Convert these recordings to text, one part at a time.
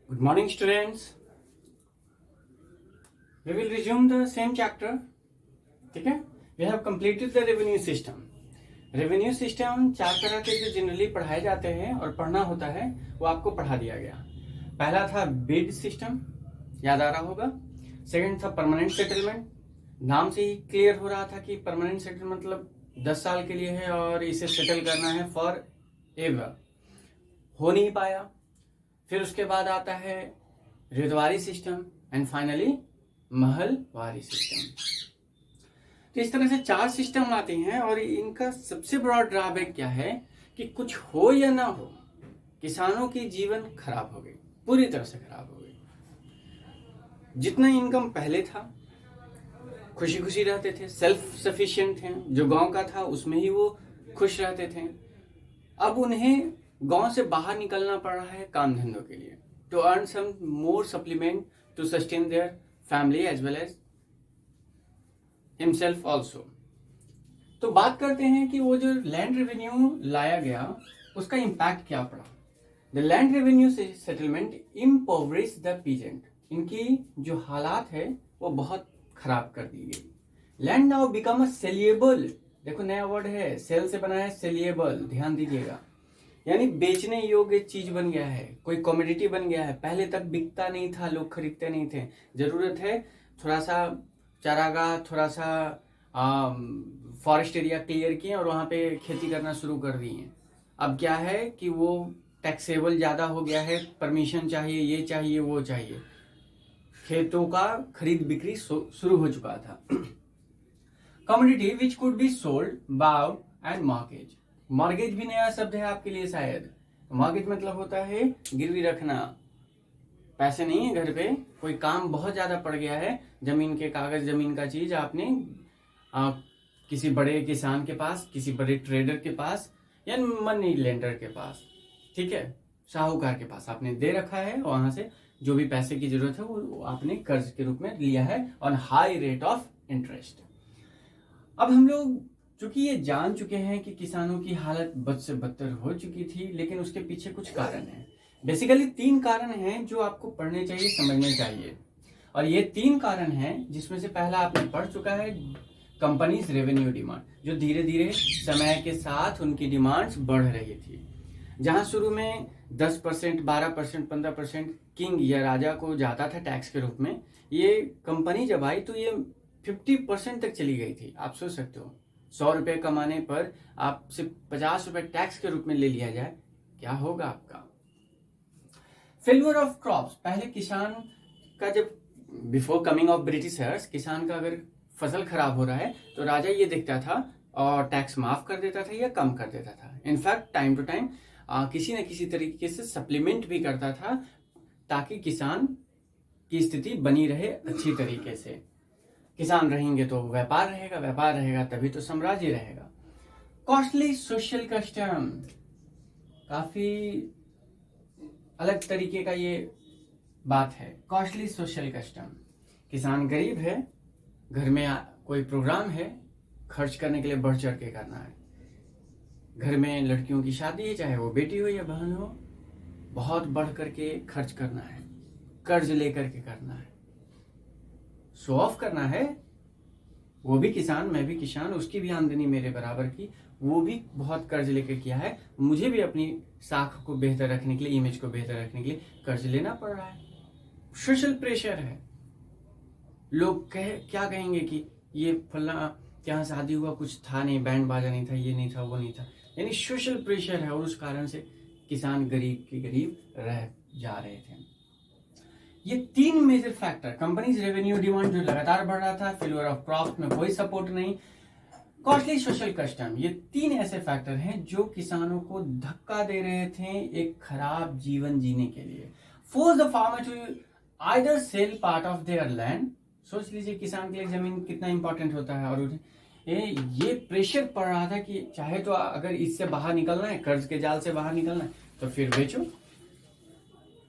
Good morning, students. We will resume the same chapter. ठीक है? We have completed the revenue system. Revenue system 4 तरह के जो generally पढ़ाए जाते हैं और पढ़ना होता है वो आपको पढ़ा दिया गया। पहला था बिड सिस्टम, याद आ रहा होगा। सेकंड था परमानेंट सेटलमेंट, नाम से ही क्लियर हो रहा था कि परमानेंट सेटलमेंट मतलब 10 साल के लिए है और इसे सेटल करना है फॉर एवर। हो नहीं पाया। फिर उसके बाद आता है Ryotwari system and finally Mahalwari system. तो इस तरह से 4 सिस्टम आते हैं और इनका सबसे बड़ा ड्रॉबैक क्या है कि कुछ हो या ना हो, किसानों की जीवन खराब हो गई, पूरी तरह से खराब हो गई। जितना इनकम पहले था खुशी खुशी रहते थे, सेल्फ सफिशिएंट थे, जो गांव का था उसमें ही वो खुश रहते थे। अब उन्हें गांव से बाहर निकलना पड़ रहा है काम धंधों के लिए, to earn some more supplement to sustain their family as well as himself also. तो बात करते हैं कि वो जो लैंड रेवेन्यू लाया गया उसका इम्पैक्ट क्या पड़ा। The land revenue settlement impoverish the peasant. इनकी जो हालात है वो बहुत खराब कर दी गई। लैंड नाउ बिकम अ सेलिएबल, देखो नया वर्ड है, सेल से बना है सेलिएबल, ध्यान दीजिएगा, यानी बेचने योग्य चीज बन गया है, कोई कमोडिटी बन गया है। पहले तक बिकता नहीं था, लोग खरीदते नहीं थे। जरूरत है थोड़ा सा चारागाह, थोड़ा सा फॉरेस्ट एरिया क्लियर किए और वहां पे खेती करना शुरू कर दिए। अब क्या है कि वो टैक्सेबल ज्यादा हो गया है, परमिशन चाहिए, ये चाहिए, वो चाहिए, खेतों का खरीद बिक्री शुरू हो चुका था। Commodity which could be sold, bowed and mortgage. Mortgage भी नया शब्द है आपके लिए शायद। मॉर्गेज मतलब होता है गिरवी रखना, पैसे नहीं है घर पे, कोई काम बहुत ज्यादा पड़ गया है, जमीन के कागज, जमीन का चीज आपने किसी बड़े किसान के पास, किसी बड़े ट्रेडर के पास या मनी लेंडर के पास, ठीक है, साहूकार के पास आपने दे रखा है। वहां से जो भी पैसे की जरूरत है वो आपने कर्ज के रूप में लिया है on high rate of interest. अब हम लोग चूंकि ये जान चुके हैं कि किसानों की हालत बद से बदतर हो चुकी थी, लेकिन उसके पीछे कुछ कारण है। बेसिकली 3 कारण हैं जो आपको पढ़ने चाहिए, समझने चाहिए। और ये 3 कारण हैं जिसमें से पहला आपने पढ़ चुका है, कंपनीज रेवेन्यू डिमांड, जो धीरे धीरे समय के साथ उनकी डिमांड्स बढ़ रही थी। जहां शुरू में 10%, 12%, 15% किंग या राजा को जाता था टैक्स के रूप में, ये कंपनी जब आई तो ये 50% तक चली गई थी। आप सोच सकते हो 100 रुपए कमाने पर आपसे 50 रुपए टैक्स के रूप में ले लिया जाए, क्या होगा आपका। फेल्यूर ऑफ क्रॉप्स, पहले किसान का जब बिफोर कमिंग ऑफ ब्रिटिशर्स, किसान का अगर फसल खराब हो रहा है तो राजा ये देखता था और टैक्स माफ कर देता था या कम कर देता था। इनफैक्ट टाइम टू टाइम किसी न किसी तरीके से सप्लीमेंट भी करता था ताकि किसान की स्थिति बनी रहे अच्छी तरीके से। किसान रहेंगे तो व्यापार रहेगा, व्यापार रहेगा तभी तो साम्राज्य रहेगा। कॉस्टली सोशल कस्टम, काफी अलग तरीके का ये बात है। कॉस्टली सोशल कस्टम, किसान गरीब है, घर में कोई प्रोग्राम है, खर्च करने के लिए बढ़ चढ़ के करना है। घर में लड़कियों की शादी है, चाहे वो बेटी हो या बहन हो, बहुत बढ़ करके खर्च करना है, कर्ज लेकर के करना है, शो ऑफ करना है। वो भी किसान, मैं भी किसान, उसकी भी आमदनी मेरे बराबर की, वो भी बहुत कर्ज लेकर किया है, मुझे भी अपनी साख को बेहतर रखने के लिए, इमेज को बेहतर रखने के लिए कर्ज लेना पड़ रहा है। सोशल प्रेशर है, लोग क्या कहेंगे कि ये फला क्या शादी हुआ, कुछ था नहीं, बैंड बाजा नहीं था, ये नहीं था, वो नहीं था, यानी सोशल प्रेशर है। और उस कारण से किसान गरीब के गरीब रह जा रहे थे। ये 3 major factor, companies revenue demand जो लगातार बढ़ रहा था, फेल्यूर ऑफ क्रॉप्स में कोई सपोर्ट नहीं, कॉस्टली सोशल कस्टम, ये 3 ऐसे फैक्टर हैं जो किसानों को धक्का दे रहे थे एक खराब जीवन जीने के लिए। Force the farmer to either sell part of their land. सोच लीजिए किसान के लिए जमीन कितना इंपॉर्टेंट होता है, और ये प्रेशर पड़ रहा था कि चाहे तो अगर इससे बाहर निकलना है, कर्ज के जाल से बाहर निकलना है, तो फिर बेचो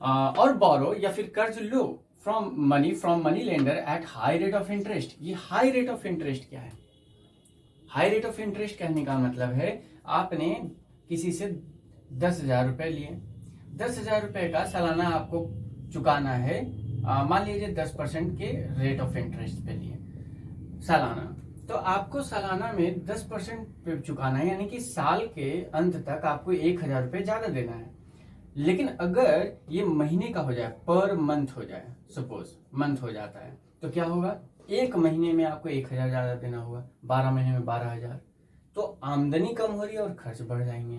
और बोरो या फिर कर्ज लो from money lender at high rate of interest. ये हाई रेट ऑफ इंटरेस्ट क्या है? हाई रेट ऑफ इंटरेस्ट कहने का मतलब है आपने किसी से 10,000 रुपए लिए, 10,000 रुपए का सालाना आपको चुकाना है, मान लीजिए 10% के रेट ऑफ इंटरेस्ट पे लिए सालाना, तो आपको सालाना में 10% पे चुकाना है, यानी कि साल के अंत तक आपको 1,000 रुपये ज्यादा देना है। लेकिन अगर ये महीने का हो जाए, पर मंथ हो जाए, सपोज मंथ हो जाता है, तो क्या होगा, एक महीने में आपको 1,000 ज्यादा देना होगा, 12 महीने में 12,000। तो आमदनी कम हो रही है और खर्च बढ़ जाएंगे।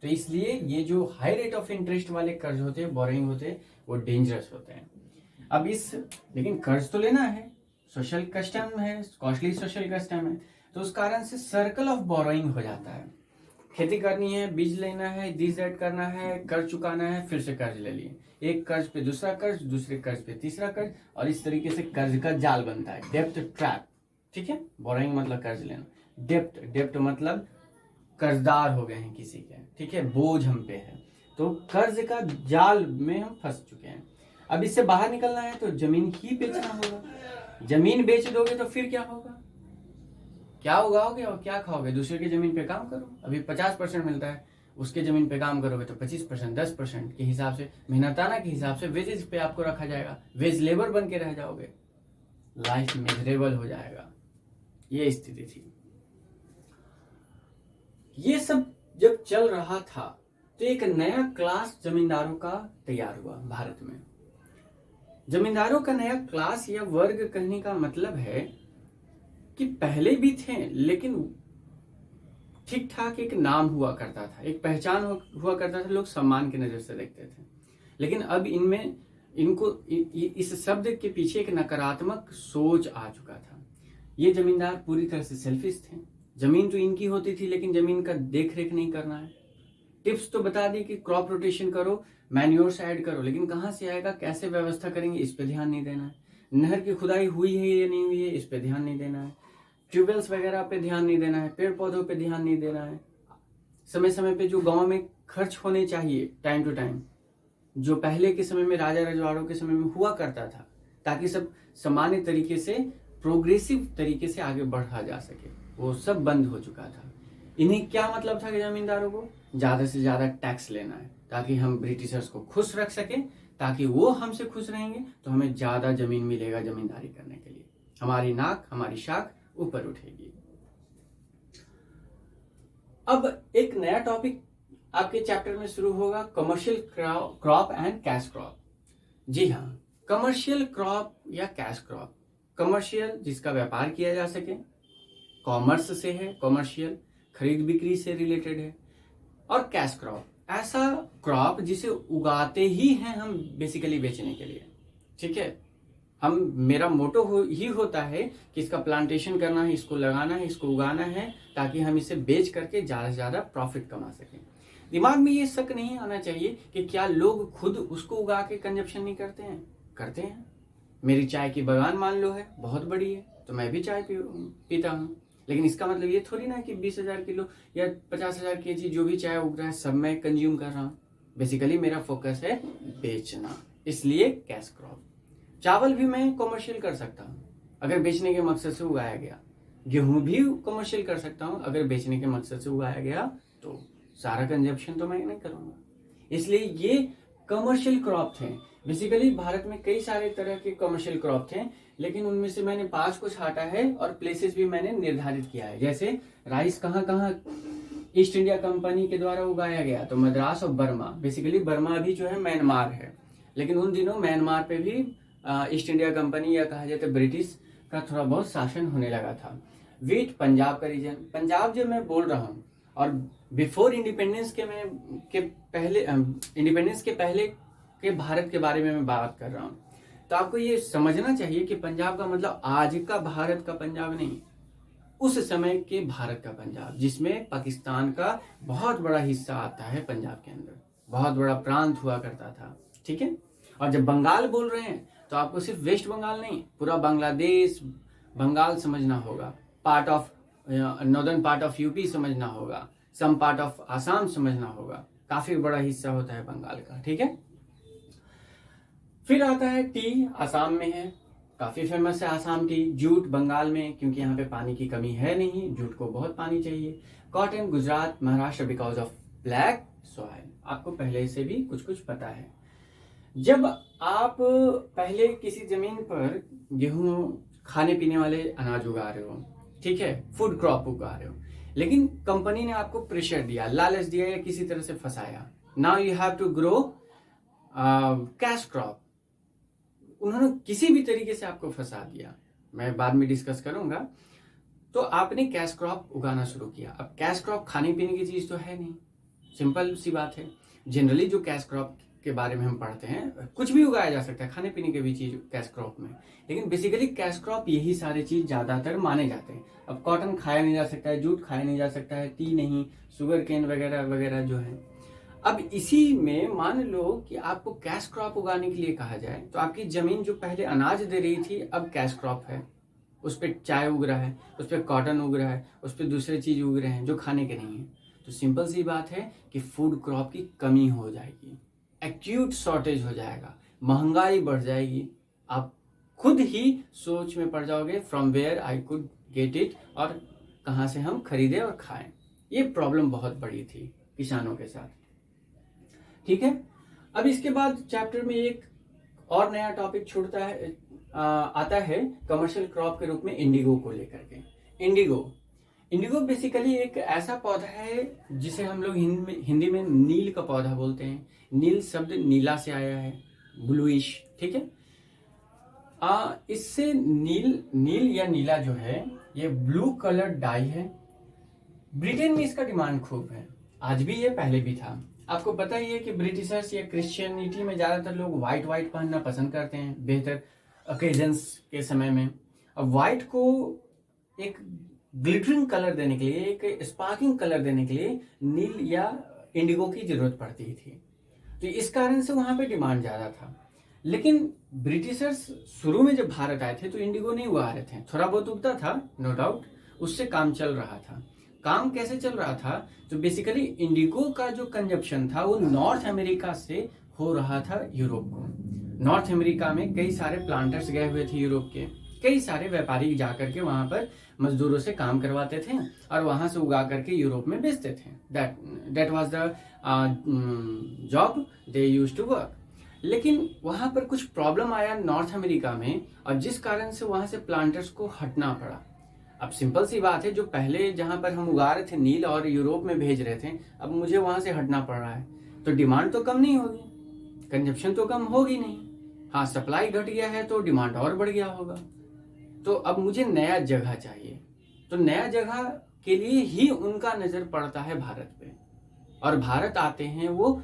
तो इसलिए ये जो हाई रेट ऑफ इंटरेस्ट वाले कर्ज होते हैं, बोरिंग होते हैं, वो डेंजरस होते हैं। अब लेकिन कर्ज तो लेना है, सोशल कस्टम है, कॉस्टली सोशल कस्टम है, तो उस कारण से सर्कल ऑफ बोरोइंग हो जाता है। खेती करनी है, बीज लेना है, दिस दैट करना है, कर्ज चुकाना है, फिर से कर्ज ले लिए, एक कर्ज पे दूसरा कर्ज, दूसरे कर्ज पे तीसरा कर्ज, और इस तरीके से कर्ज का जाल बनता है, डेप्ट ट्रैप। ठीक है, बोरोइंग मतलब कर्ज लेना, डेप्ट मतलब कर्जदार हो गए हैं किसी के, ठीक है, बोझ हम पे है, तो कर्ज का जाल में हम फंस चुके हैं। अब इससे बाहर निकलना है तो जमीन ही बेचना होगा। जमीन बेच दोगे तो फिर क्या होगा, क्या उगाओगे और क्या खाओगे, दूसरे की जमीन पे काम करो। अभी 50% मिलता है, उसके जमीन पे काम करोगे तो 25%, 10% के हिसाब से, मेहनताना के हिसाब से वेजेस पे आपको रखा जाएगा, वेज लेबर बन के रह जाओगे, लाइफ मिजरेबल हो जाएगा। ये स्थिति थी। ये सब जब चल रहा था तो एक नया क्लास जमींदारों का तैयार हुआ भारत में। जमींदारों का नया क्लास या वर्ग कहने का मतलब है कि पहले भी थे, लेकिन ठीक ठाक एक नाम हुआ करता था, एक पहचान हुआ करता था, लोग सम्मान की नजर से देखते थे। लेकिन अब इस शब्द के पीछे एक नकारात्मक सोच आ चुका था। ये जमींदार पूरी तरह से सेल्फिश थे। जमीन तो इनकी होती थी, लेकिन जमीन का देख रेख नहीं करना है। टिप्स तो बता दी कि क्रॉप रोटेशन करो, मैन्योर्स ऐड करो, लेकिन कहाँ से आएगा, कैसे व्यवस्था करेंगे, इस पे ध्यान नहीं देना है। नहर की खुदाई हुई है या नहीं हुई है, इस पे ध्यान नहीं देना है। ट्यूबवेल्स वगैरह पे ध्यान नहीं देना है, पेड़ पौधों पे ध्यान नहीं देना है। समय समय पे जो गांव में खर्च होने चाहिए टाइम टू टाइम, जो पहले के समय में राजा रजवाड़ों के समय में हुआ करता था, ताकि सब सामान्य तरीके से, प्रोग्रेसिव तरीके से आगे बढ़ा जा सके, वो सब बंद हो चुका था। इन्हें क्या मतलब था कि जमींदारों को ज्यादा से ज्यादा टैक्स लेना है, ताकि हम ब्रिटिशर्स को खुश रख सके, ताकि वो हमसे खुश रहेंगे तो हमें ज्यादा जमीन मिलेगा जमींदारी करने के लिए, हमारी नाक, हमारी शाख ऊपर उठेगी। अब एक नया टॉपिक आपके चैप्टर में शुरू होगा, commercial crop and cash crop. जी हाँ, कमर्शियल क्रॉप या कैश क्रॉप। कमर्शियल जिसका व्यापार किया जा सके, कॉमर्स से है, कमर्शियल खरीद बिक्री से रिलेटेड है। और कैश क्रॉप ऐसा क्रॉप जिसे उगाते ही हैं हम बेसिकली बेचने के लिए। ठीक है, मेरा मोटो ही होता है कि इसका प्लांटेशन करना है, इसको लगाना है, इसको उगाना है, ताकि हम इसे बेच करके ज्यादा से ज्यादा प्रॉफिट कमा सकें। दिमाग में ये शक नहीं आना चाहिए कि क्या लोग खुद उसको उगा के कंजप्शन नहीं करते हैं। करते हैं। मेरी चाय की बागान मान लो है, बहुत बड़ी है, तो मैं भी चाय पीता हूँ। लेकिन इसका मतलब ये थोड़ी ना कि 20,000 किलो या 50,000 kg जो भी चाय उग रहा है सब मैं कंज्यूम कर रहा हूँ। बेसिकली मेरा फोकस है बेचना, इसलिए कैश क्रॉप। चावल भी मैं कमर्शियल कर सकता हूँ अगर बेचने के मकसद से उगाया गया। गेहूं भी कमर्शियल कर सकता हूँ अगर बेचने के मकसद से उगाया गया, तो सारा कंजप्शन तो मैं नहीं करूंगा। इसलिए ये कमर्शियल क्रॉप थे। बेसिकली भारत में कई सारे तरह के कमर्शियल क्रॉप थे, लेकिन उनमें से मैंने 5 को छाटा है और प्लेसेस भी मैंने निर्धारित किया है। जैसे राइस कहाँ कहाँ ईस्ट इंडिया कंपनी के द्वारा उगाया गया, तो मद्रास और बर्मा। बेसिकली बर्मा भी जो है म्यांमार है, लेकिन उन दिनों म्यांमार पे भी ईस्ट इंडिया कंपनी या कहा जाए तो ब्रिटिश का थोड़ा बहुत शासन होने लगा था। वीट पंजाब का रीजन, पंजाब जो मैं बोल रहा हूँ, और बिफोर इंडिपेंडेंस के पहले के भारत के बारे में मैं बात कर रहा हूँ। तो आपको ये समझना चाहिए कि पंजाब का मतलब आज का भारत का पंजाब नहीं, उस समय के भारत का पंजाब, जिसमें पाकिस्तान का बहुत बड़ा हिस्सा आता है। पंजाब के अंदर बहुत बड़ा प्रांत हुआ करता था। ठीक है, और जब बंगाल बोल रहे हैं तो आपको सिर्फ वेस्ट बंगाल नहीं, पूरा बांग्लादेश, बंगाल समझना होगा, part of northern part of UP समझना होगा, सम पार्ट ऑफ आसाम समझना होगा। काफी बड़ा हिस्सा होता है बंगाल का। ठीक है, फिर आता है टी, आसाम में है, काफी फेमस है आसाम टी। जूट बंगाल में, क्योंकि यहाँ पे पानी की कमी है नहीं, जूट को बहुत पानी चाहिए। Cotton Gujarat Maharashtra because of black soil, आपको पहले से भी कुछ कुछ पता है। जब आप पहले किसी जमीन पर गेहूं खाने पीने वाले अनाज उगा रहे हो, ठीक है, फूड क्रॉप उगा रहे हो, लेकिन कंपनी ने आपको प्रेशर दिया, लालच दिया या किसी तरह से फंसाया, now you have to grow cash crop. उन्होंने किसी भी तरीके से आपको फंसा दिया, मैं बाद में डिस्कस करूंगा। तो आपने कैश क्रॉप उगाना शुरू किया। अब कैश क्रॉप खाने पीने की चीज तो है नहीं, सिंपल सी बात है। जनरली जो कैश क्रॉप के बारे में हम पढ़ते हैं, कुछ भी उगाया जा सकता है, खाने पीने के भी चीज कैश क्रॉप में, लेकिन बेसिकली कैश क्रॉप यही सारे चीज ज्यादातर माने जाते हैं। अब कॉटन खाया नहीं जा सकता है, जूट खाया नहीं जा सकता है, टी नहीं, शुगर केन वगैरह वगैरह जो है। अब इसी में मान लो कि आपको कैश क्रॉप उगाने के लिए कहा जाए, तो आपकी जमीन जो पहले अनाज दे रही थी अब कैश क्रॉप है, उस पर चाय उग रहा है, उस पर कॉटन उग रहा है, उस पर दूसरे चीज उग रहे हैं जो खाने के नहीं है। तो सिंपल सी बात है कि फूड क्रॉप की कमी हो जाएगी, एक्यूट शॉर्टेज हो जाएगा, महंगाई बढ़ जाएगी, आप खुद ही सोच में पड़ जाओगे from where I could get it, और कहाँ से हम खरीदें और खाएं। ये प्रॉब्लम बहुत बड़ी थी किसानों के साथ, ठीक है। अब इसके बाद चैप्टर में एक और नया टॉपिक छूटता है, आता है कमर्शियल क्रॉप के रूप में इंडिगो को लेकर के। इंडिगो बेसिकली एक ऐसा पौधा है जिसे हम लोग हिंदी में नील का पौधा बोलते हैं। नील शब्द नीला से आया है, ब्लूइश, ठीक है। इससे नील या नीला जो है ये ब्लू कलर डाई है। ब्रिटेन में इसका डिमांड खूब है, आज भी है, पहले भी था। आपको पता ही है कि ब्रिटिशर्स या क्रिश्चियनिटी में ज्यादातर लोग व्हाइट पहनना पसंद करते हैं बेहतर ओकेजन्स के समय में। अब व्हाइट को एक ग्लिटरिंग कलर देने के लिए, एक स्पार्किंग कलर देने के लिए नील या इंडिगो की जरूरत पड़ती थी, तो इस कारण से वहां पे डिमांड ज्यादा था। लेकिन ब्रिटिशर्स शुरू में जब भारत आए थे तो इंडिगो नहीं उगा रहे थे, थोड़ा बहुत उगता था नो डाउट, उससे काम चल रहा था। काम कैसे चल रहा था, तो बेसिकली इंडिगो का जो कंजप्शन था वो नॉर्थ अमेरिका से हो रहा था यूरोप को। नॉर्थ अमेरिका में कई सारे प्लांटर्स गए हुए थे यूरोप के, कई सारे व्यापारी जाकर के वहां पर मजदूरों से काम करवाते थे और वहां से उगा करके यूरोप में बेचते थे। That was the job they used to work. लेकिन वहां पर कुछ प्रॉब्लम आया नॉर्थ अमेरिका में, और जिस कारण से वहां से प्लांटर्स को हटना पड़ा। अब सिंपल सी बात है, जो पहले जहां पर हम उगा रहे थे नील और यूरोप में भेज रहे थे, अब मुझे वहां से हटना पड़ रहा है, तो डिमांड तो कम नहीं होगी, कंजप्शन तो कम होगी नहीं। हाँ, सप्लाई घट गया है तो डिमांड और बढ़ गया होगा। तो अब मुझे नया जगह चाहिए, तो नया जगह के लिए ही उनका नजर पड़ता है भारत पे, और भारत आते हैं वो,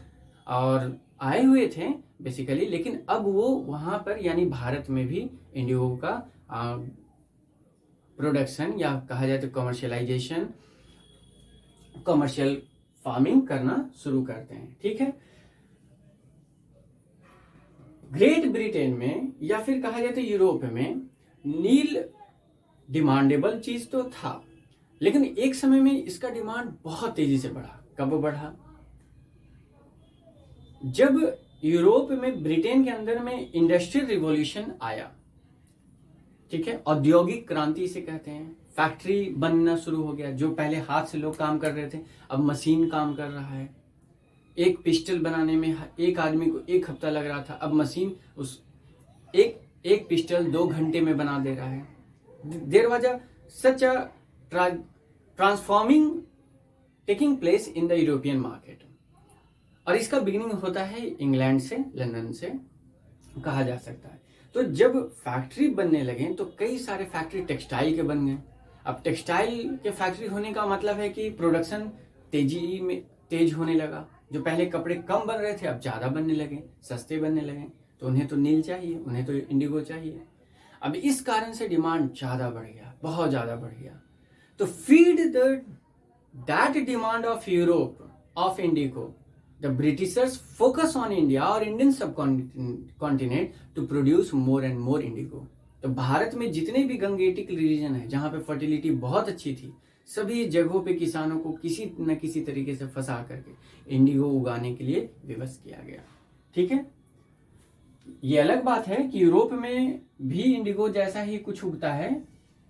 और आए हुए थे बेसिकली, लेकिन अब वो वहां पर यानी भारत में भी इंडिगो का प्रोडक्शन या कहा जाए तो कमर्शियलाइजेशन, कमर्शियल फार्मिंग करना शुरू करते हैं, ठीक है। ग्रेट ब्रिटेन में या फिर कहा जाए तो यूरोप में नील डिमांडेबल चीज तो था, लेकिन एक समय में इसका डिमांड बहुत तेजी से बढ़ा। कब बढ़ा, जब यूरोप में ब्रिटेन के अंदर में इंडस्ट्रियल रिवॉल्यूशन आया, ठीक है, औद्योगिक क्रांति से कहते हैं। फैक्ट्री बनना शुरू हो गया, जो पहले हाथ से लोग काम कर रहे थे अब मशीन काम कर रहा है। एक पिस्टल बनाने में एक आदमी को 1 हफ्ता लग रहा था, अब मशीन उस एक पिस्टल 2 घंटे में बना दे रहा है। There was such a transforming taking place in the European market, और इसका बिगिनिंग होता है इंग्लैंड से, लंदन से कहा जा सकता है। तो जब फैक्ट्री बनने लगे तो कई सारे फैक्ट्री टेक्सटाइल के बन गए। अब टेक्सटाइल के फैक्ट्री होने का मतलब है कि प्रोडक्शन तेज होने लगा। जो पहले कपड़े कम बन रहे थे अब ज्यादा बनने लगे, सस्ते बनने लगे, तो उन्हें तो नील चाहिए, उन्हें तो इंडिगो चाहिए। अब इस कारण से डिमांड ज्यादा बढ़ गया, बहुत ज्यादा बढ़ गया। तो feed that demand of Europe of Indigo, the Britishers focus on India और Indian subcontinent to produce more and more indigo। तो भारत में जितने भी गंगेटिक रीजन है जहां पे फर्टिलिटी बहुत अच्छी थी, सभी जगहों पे किसानों को किसी न किसी तरीके से फंसा करके इंडिगो उगाने के लिए विवश किया गया, ठीक है। ये अलग बात है कि यूरोप में भी इंडिगो जैसा ही कुछ उगता है,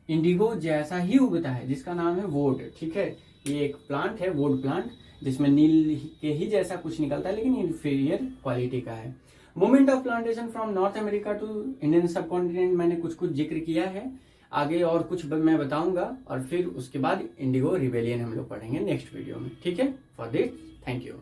इंडिगो जैसा ही उगता है जिसका नाम है वोड, ठीक है। ये एक प्लांट है, वोड प्लांट, जिसमें नील के ही जैसा कुछ निकलता है लेकिन इंफीरियर क्वालिटी का है। Movement of plantation from North America to Indian subcontinent मैंने कुछ कुछ जिक्र किया है, आगे और कुछ मैं बताऊंगा, और फिर उसके बाद इंडिगो रिबेलियन हम लोग पढ़ेंगे नेक्स्ट वीडियो में। ठीक है, फॉर दिस थैंक यू।